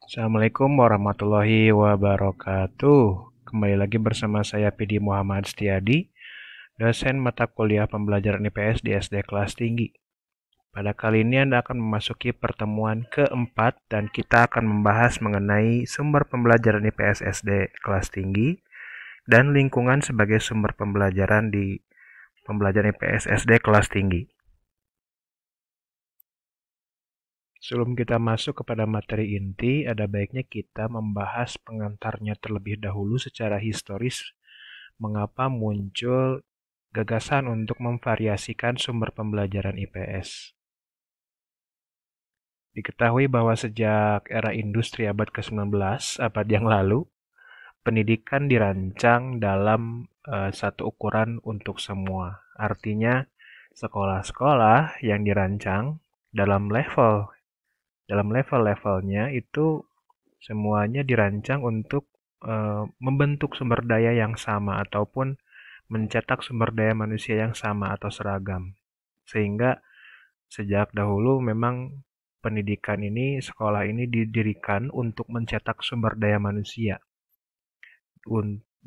Assalamualaikum warahmatullahi wabarakatuh. Kembali lagi bersama saya Pidi Muhammad Setiadi, dosen mata kuliah pembelajaran IPS di SD kelas tinggi. Pada kali ini Anda akan memasuki pertemuan keempat dan kita akan membahas mengenai sumber pembelajaran IPS SD kelas tinggi dan lingkungan sebagai sumber pembelajaran di pembelajaran IPS SD kelas tinggi. Sebelum kita masuk kepada materi inti, ada baiknya kita membahas pengantarnya terlebih dahulu secara historis, mengapa muncul gagasan untuk memvariasikan sumber pembelajaran IPS. Diketahui bahwa sejak era industri abad ke-19, abad yang lalu, pendidikan dirancang dalam satu ukuran untuk semua. Artinya, sekolah-sekolah yang dirancang dalam level-levelnya itu semuanya dirancang untuk membentuk sumber daya yang sama ataupun mencetak sumber daya manusia yang sama atau seragam. Sehingga sejak dahulu memang pendidikan ini, sekolah ini didirikan untuk mencetak sumber daya manusia.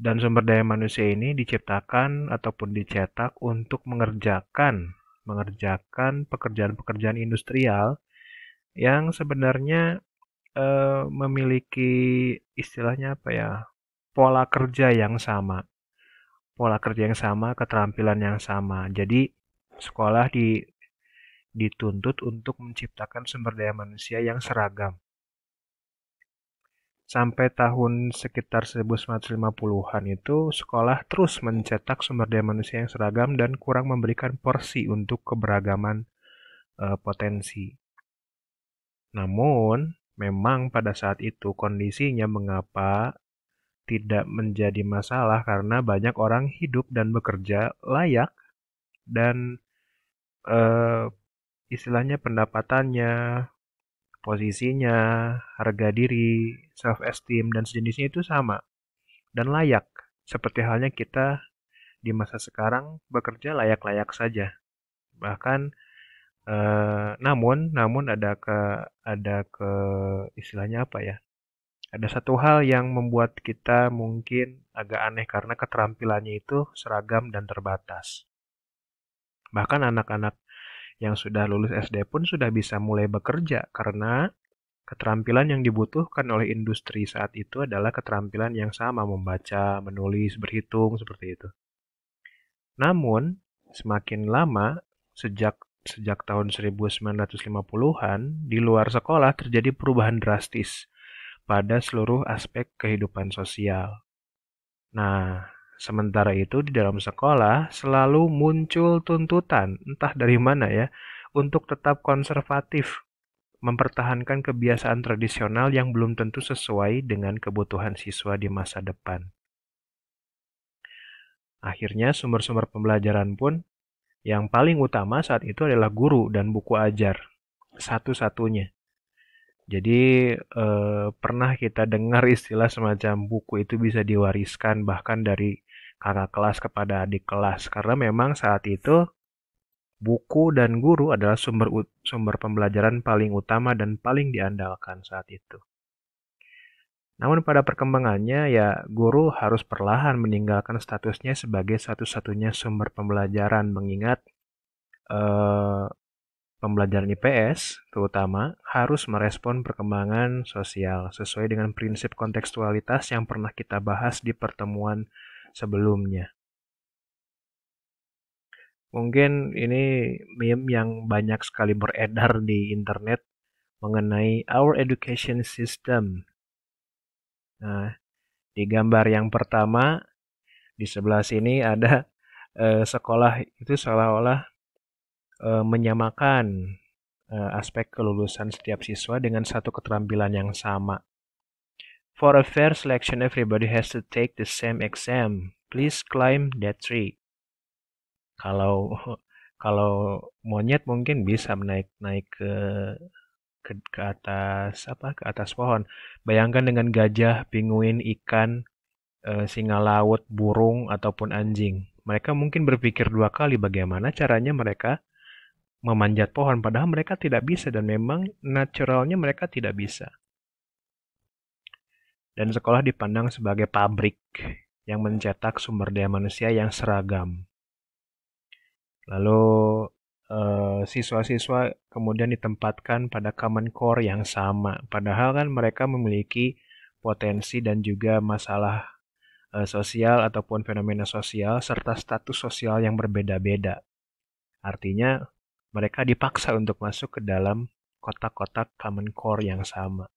Dan sumber daya manusia ini diciptakan ataupun dicetak untuk mengerjakan pekerjaan-pekerjaan industrial yang sebenarnya memiliki istilahnya apa ya, pola kerja yang sama. Pola kerja yang sama, keterampilan yang sama. Jadi sekolah dituntut untuk menciptakan sumber daya manusia yang seragam. Sampai tahun sekitar 1950-an itu sekolah terus mencetak sumber daya manusia yang seragam dan kurang memberikan porsi untuk keberagaman potensi. Namun, memang pada saat itu kondisinya mengapa tidak menjadi masalah karena banyak orang hidup dan bekerja layak dan eh, istilahnya pendapatannya, posisinya, harga diri, self esteem dan sejenisnya itu sama dan layak. Seperti halnya kita di masa sekarang bekerja layak-layak saja. Bahkan namun ada ke istilahnya apa ya? Ada satu hal yang membuat kita mungkin agak aneh karena keterampilannya itu seragam dan terbatas. Bahkan anak-anak yang sudah lulus SD pun sudah bisa mulai bekerja karena keterampilan yang dibutuhkan oleh industri saat itu adalah keterampilan yang sama, membaca, menulis, berhitung, seperti itu. Namun, semakin lama, sejak sejak tahun 1950-an, di luar sekolah terjadi perubahan drastis pada seluruh aspek kehidupan sosial. Nah, sementara itu di dalam sekolah selalu muncul tuntutan, entah dari mana ya, untuk tetap konservatif, mempertahankan kebiasaan tradisional yang belum tentu sesuai dengan kebutuhan siswa di masa depan. Akhirnya sumber-sumber pembelajaran pun yang paling utama saat itu adalah guru dan buku ajar, satu-satunya. Jadi pernah kita dengar istilah semacam buku itu bisa diwariskan bahkan dari kakak kelas kepada adik kelas karena memang saat itu buku dan guru adalah sumber pembelajaran paling utama dan paling diandalkan saat itu. Namun pada perkembangannya ya guru harus perlahan meninggalkan statusnya sebagai satu-satunya sumber pembelajaran mengingat eh, pembelajaran IPS terutama harus merespon perkembangan sosial sesuai dengan prinsip kontekstualitas yang pernah kita bahas di pertemuan sebelumnya. Mungkin ini meme yang banyak sekali beredar di internet mengenai our education system. Nah, di gambar yang pertama di sebelah sini ada sekolah itu seolah-olah menyamakan aspek kelulusan setiap siswa dengan satu keterampilan yang sama. For a fair selection, everybody has to take the same exam. Please climb that tree. Kalau kalau monyet mungkin bisa naik ke atas apa ke atas pohon. Bayangkan dengan gajah, pinguin, ikan, singa laut, burung ataupun anjing. Mereka mungkin berpikir dua kali bagaimana caranya mereka memanjat pohon padahal mereka tidak bisa dan memang naturalnya mereka tidak bisa. dan sekolah dipandang sebagai pabrik yang mencetak sumber daya manusia yang seragam. Lalu siswa-siswa kemudian ditempatkan pada common core yang sama. Padahal kan mereka memiliki potensi dan juga masalah sosial ataupun fenomena sosial serta status sosial yang berbeda-beda. Artinya mereka dipaksa untuk masuk ke dalam kotak-kotak common core yang sama.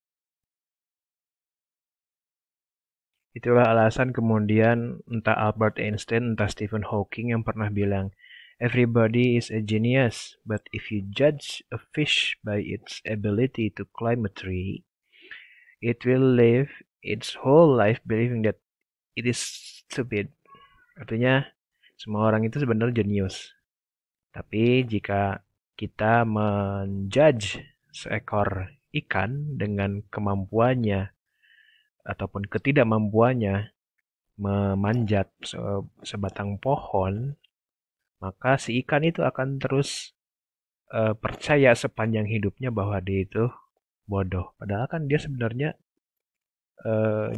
Itulah alasan kemudian entah Albert Einstein, entah Stephen Hawking yang pernah bilang, everybody is a genius, but if you judge a fish by its ability to climb a tree, it will live its whole life believing that it is stupid. Artinya, semua orang itu sebenarnya jenius. Tapi jika kita menjudge seekor ikan dengan kemampuannya ataupun ketidakmampuannya memanjat sebatang pohon, maka si ikan itu akan terus percaya sepanjang hidupnya bahwa dia itu bodoh. Padahal kan dia sebenarnya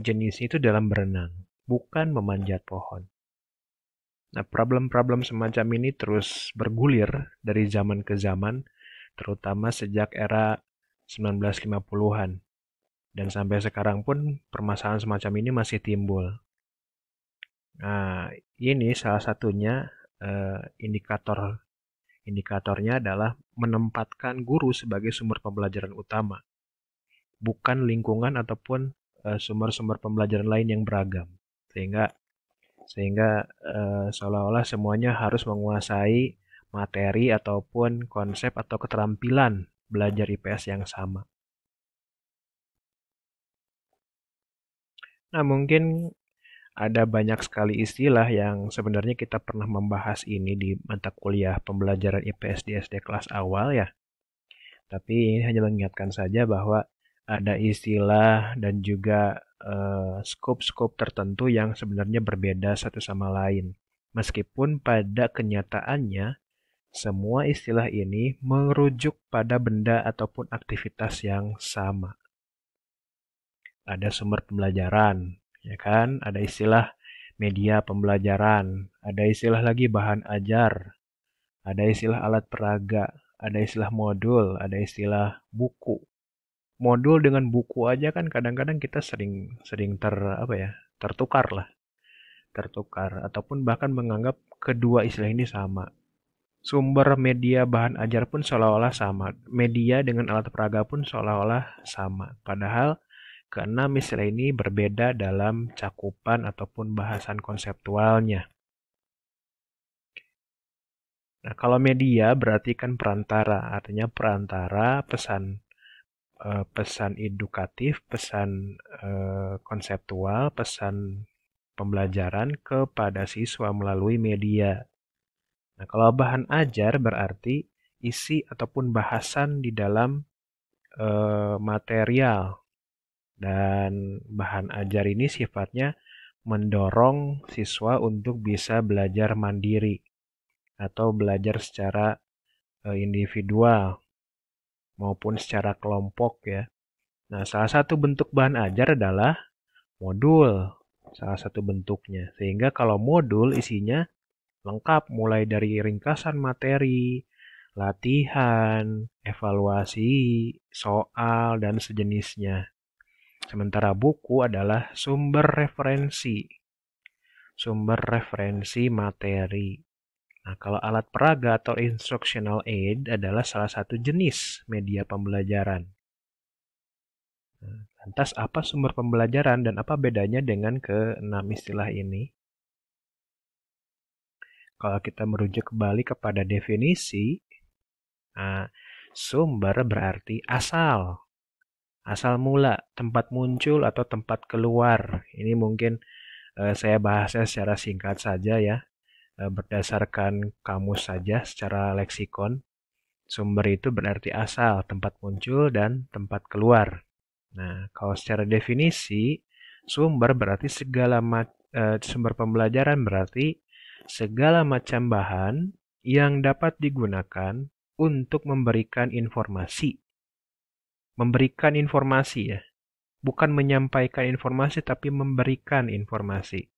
jenisnya itu dalam berenang, bukan memanjat pohon. Nah, problem-problem semacam ini terus bergulir dari zaman ke zaman, terutama sejak era 1950-an. Dan sampai sekarang pun permasalahan semacam ini masih timbul. Nah, ini salah satunya indikatornya adalah menempatkan guru sebagai sumber pembelajaran utama, bukan lingkungan ataupun sumber-sumber pembelajaran lain yang beragam. Sehingga seolah-olah semuanya harus menguasai materi ataupun konsep atau keterampilan belajar IPS yang sama. Nah, mungkin ada banyak sekali istilah yang sebenarnya kita pernah membahas ini di mata kuliah pembelajaran IPS di SD kelas awal ya. Tapi ini hanya mengingatkan saja bahwa ada istilah dan juga skop-skop tertentu yang sebenarnya berbeda satu sama lain. Meskipun pada kenyataannya, semua istilah ini merujuk pada benda ataupun aktivitas yang sama. Ada sumber pembelajaran, ya kan? Ada istilah media pembelajaran, ada istilah lagi bahan ajar, ada istilah alat peraga, ada istilah modul, ada istilah buku. Modul dengan buku aja kan kadang-kadang kita sering tertukar ataupun bahkan menganggap kedua istilah ini sama. Sumber media bahan ajar pun seolah-olah sama, media dengan alat peraga pun seolah-olah sama. Padahal keenam istilah ini berbeda dalam cakupan ataupun bahasan konseptualnya. Nah, kalau media berarti kan perantara, artinya perantara pesan edukatif, pesan konseptual, pesan pembelajaran kepada siswa melalui media. Nah, kalau bahan ajar berarti isi ataupun bahasan di dalam material. Dan bahan ajar ini sifatnya mendorong siswa untuk bisa belajar mandiri atau belajar secara individual maupun secara kelompok ya. Nah, salah satu bentuk bahan ajar adalah modul, salah satu bentuknya. Sehingga kalau modul isinya lengkap mulai dari ringkasan materi, latihan, evaluasi, soal, dan sejenisnya. Sementara buku adalah sumber referensi materi. Nah, kalau alat peraga atau instructional aid adalah salah satu jenis media pembelajaran. Lantas apa sumber pembelajaran dan apa bedanya dengan keenam istilah ini? Kalau kita merujuk kembali kepada definisi, sumber berarti asal. Asal mula, tempat muncul atau tempat keluar. Ini mungkin saya bahasnya secara singkat saja ya. Berdasarkan kamus saja secara leksikon. Sumber itu berarti asal, tempat muncul, dan tempat keluar. Nah, kalau secara definisi, sumber berarti sumber pembelajaran berarti segala macam bahan yang dapat digunakan untuk memberikan informasi. Memberikan informasi ya, bukan menyampaikan informasi tapi memberikan informasi.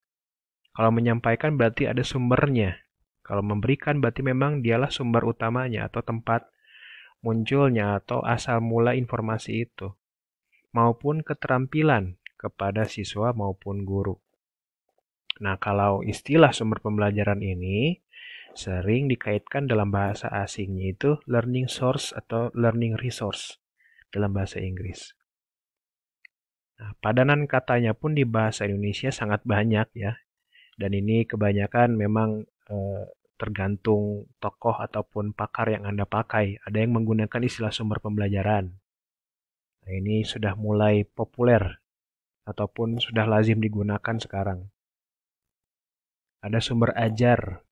Kalau menyampaikan berarti ada sumbernya. Kalau memberikan berarti memang dialah sumber utamanya atau tempat munculnya atau asal mula informasi itu, maupun keterampilan kepada siswa maupun guru. Nah, kalau istilah sumber pembelajaran ini sering dikaitkan dalam bahasa asingnya itu learning source atau learning resource dalam bahasa Inggris. Nah, padanan katanya pun di bahasa Indonesia sangat banyak ya. Dan ini kebanyakan memang tergantung tokoh ataupun pakar yang Anda pakai. Ada yang menggunakan istilah sumber pembelajaran. Nah, ini sudah mulai populer ataupun sudah lazim digunakan sekarang. Ada sumber ajar,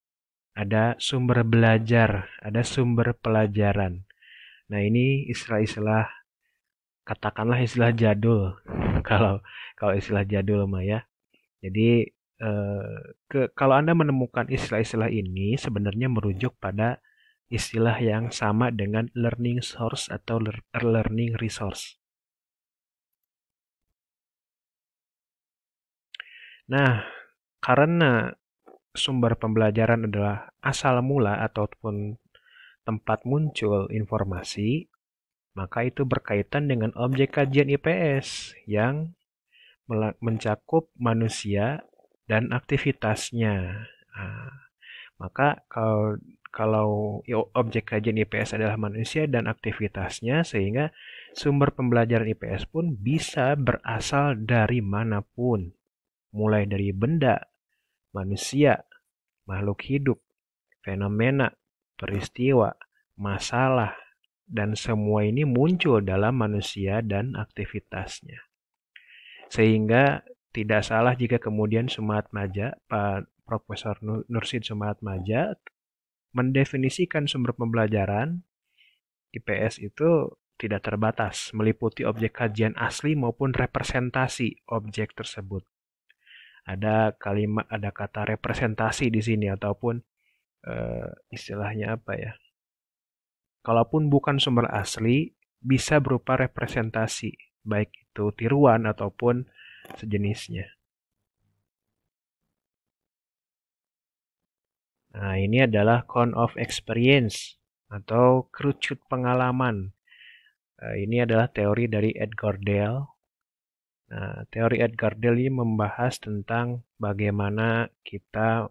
ada sumber belajar, ada sumber pelajaran. Nah, ini istilah-istilah, katakanlah istilah jadul. Kalau istilah jadul mah ya. Jadi kalau Anda menemukan istilah-istilah ini sebenarnya merujuk pada istilah yang sama dengan learning source atau learning resource. Nah, karena sumber pembelajaran adalah asal mula ataupun tempat muncul informasi, maka itu berkaitan dengan objek kajian IPS yang mencakup manusia dan aktivitasnya. Nah, maka kalau objek kajian IPS adalah manusia dan aktivitasnya, sehingga sumber pembelajaran IPS pun bisa berasal dari manapun, mulai dari benda, manusia, makhluk hidup, fenomena, peristiwa, masalah, dan semua ini muncul dalam manusia dan aktivitasnya. Sehingga tidak salah jika kemudian Sumaatmadja, Pak Profesor Nursid Sumaatmadja mendefinisikan sumber pembelajaran IPS itu tidak terbatas, meliputi objek kajian asli maupun representasi objek tersebut. Ada kalimat, ada kata representasi di sini ataupun istilahnya apa ya? Kalaupun bukan sumber asli, bisa berupa representasi, baik itu tiruan ataupun sejenisnya. Nah, ini adalah count of experience atau kerucut pengalaman. Ini adalah teori dari Edgar Dale. Nah, teori Edgar Dale ini membahas tentang bagaimana kita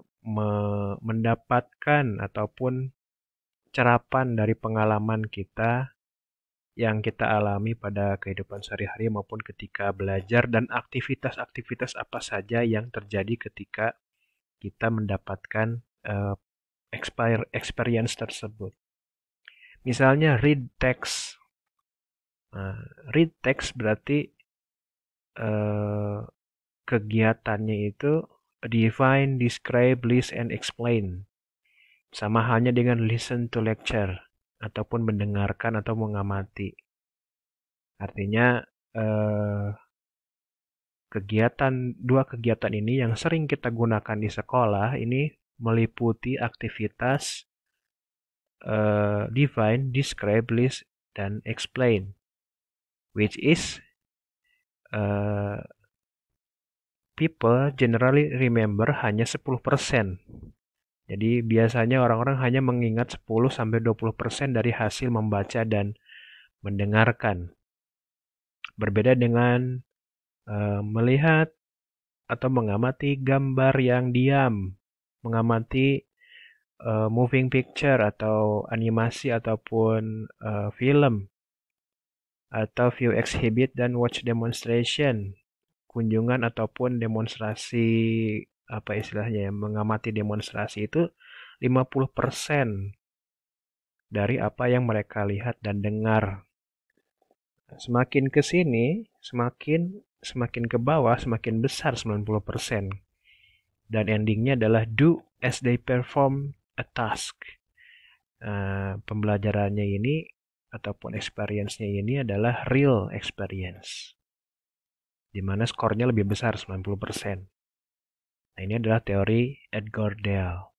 mendapatkan ataupun cerapan dari pengalaman kita yang kita alami pada kehidupan sehari-hari maupun ketika belajar dan aktivitas-aktivitas apa saja yang terjadi ketika kita mendapatkan experience tersebut. Misalnya read text. Nah, read text berarti kegiatannya itu define, describe, list, and explain. Sama halnya dengan listen to lecture ataupun mendengarkan atau mengamati. Artinya dua kegiatan ini yang sering kita gunakan di sekolah ini meliputi aktivitas define, describe, list, dan explain, which is people generally remember hanya 10%. Jadi biasanya orang-orang hanya mengingat 10-20% dari hasil membaca dan mendengarkan. Berbeda dengan melihat atau mengamati gambar yang diam, mengamati moving picture atau animasi ataupun film, atau view exhibit dan watch demonstration, kunjungan ataupun demonstrasi, apa istilahnya ya, mengamati demonstrasi itu 50% dari apa yang mereka lihat dan dengar. Semakin ke sini, semakin ke bawah, semakin besar 90%. Dan endingnya adalah do as they perform a task. Pembelajarannya ini ataupun experience-nya ini adalah real experience, di mana skornya lebih besar 90%. Nah, ini adalah teori Edgar Dale.